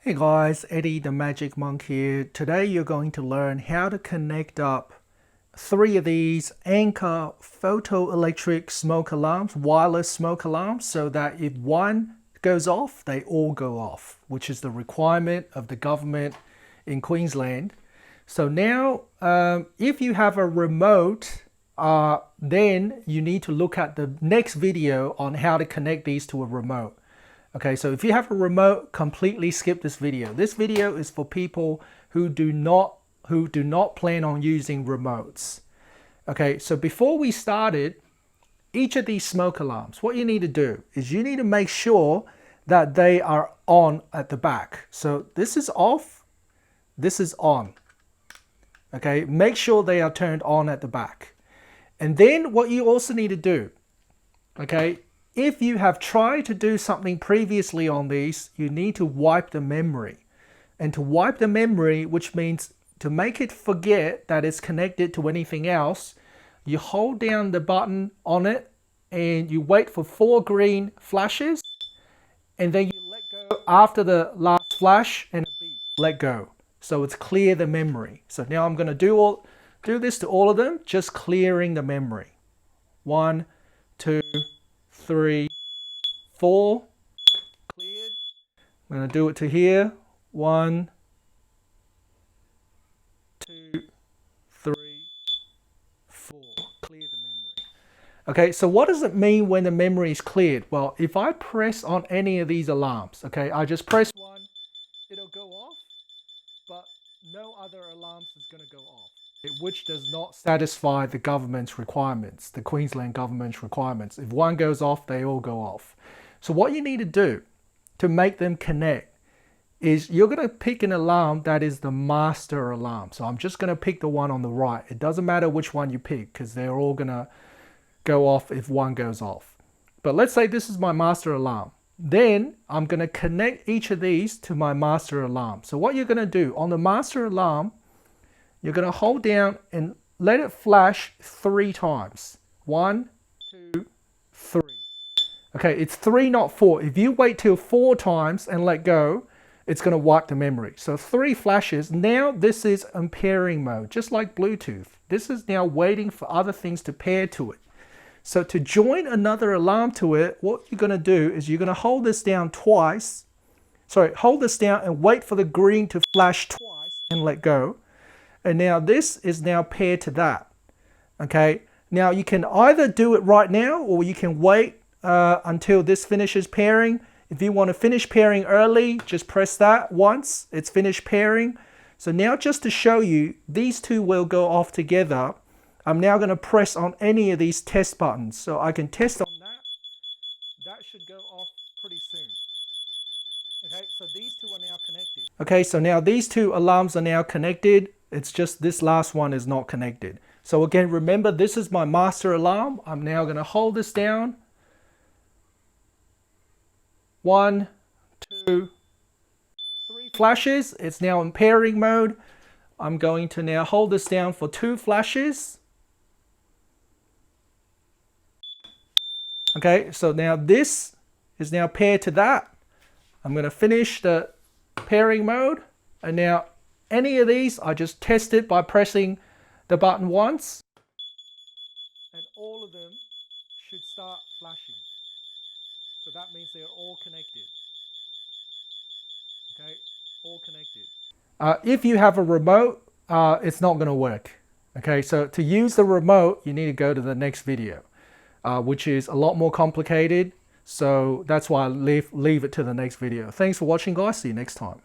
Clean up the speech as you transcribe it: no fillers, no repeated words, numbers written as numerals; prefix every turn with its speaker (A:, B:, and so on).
A: Hey guys, Eddie the Magic Monk here. Today you're going to learn how to connect up 3 of these ANKA photoelectric smoke alarms, wireless smoke alarms, so that if one goes off, they all go off, which is the requirement of the government in Queensland. So now, if you have a remote, then you need to look at the next video on how to connect these to a remote. Okay, so if you have a remote, completely skip this video. This video is for people who do not plan on using remotes. Okay, so before we started, each of these smoke alarms, what you need to do is you need to make sure that they are on at the back. So this is off, this is on. Okay, make sure they are turned on at the back. And then what you also need to do, okay, if you have tried to do something previously on these, you need to wipe the memory. And to wipe the memory, which means to make it forget that it's connected to anything else, you hold down the button on it and you wait for 4 green flashes, and then you let go after the last flash and a beep, let go. So it's clear the memory. So now I'm going to do this to all of them, just clearing the memory. 1, 2, 3, 4, cleared. I'm going to do it to here. 1, 2, 3, 4. Clear the memory. Okay, so what does it mean when the memory is cleared? Well, if I press on any of these alarms, okay, I just press 1, it'll go off, but no other alarms is going to go off, which does not satisfy the government's requirements, the Queensland government's requirements. If one goes off, they all go off. So what you need to do to make them connect is you're going to pick an alarm that is the master alarm. So I'm just going to pick the one on the right. It doesn't matter which one you pick because they're all going to go off if one goes off. But let's say this is my master alarm. Then I'm going to connect each of these to my master alarm. So what you're going to do on the master alarm, you're going to hold down and let it flash 3 times. 1, 2, 3. Okay, it's 3, not 4. If you wait till 4 times and let go, it's going to wipe the memory. So 3 flashes. Now this is in pairing mode, just like Bluetooth. This is now waiting for other things to pair to it. So to join another alarm to it, what you're going to do is you're going to hold this down twice. Sorry, hold this down and wait for the green to flash twice and let go. And now this is now paired to that. Okay, now you can either do it right now or you can wait until this finishes pairing. If you want to finish pairing early, just press that once. It's finished pairing. So now just to show you, these two will go off together. I'm now going to press on any of these test buttons. So I can test on that. That should go off pretty soon. Okay, so these two are now connected. Okay, so now these 2 alarms are now connected. It's just this last one is not connected. So again, remember, this is my master alarm. I'm now going to hold this down. 1, 2, 3 flashes. It's now in pairing mode. I'm going to now hold this down for 2 flashes. Okay, so now this is now paired to that. I'm going to finish the pairing mode. And now any of these, I just test it by pressing the button once. And all of them should start flashing. So that means they're all connected. Okay, all connected. If you have a remote, it's not going to work. Okay, so to use the remote, you need to go to the next video, which is a lot more complicated. So that's why I leave it to the next video. Thanks for watching, guys. See you next time.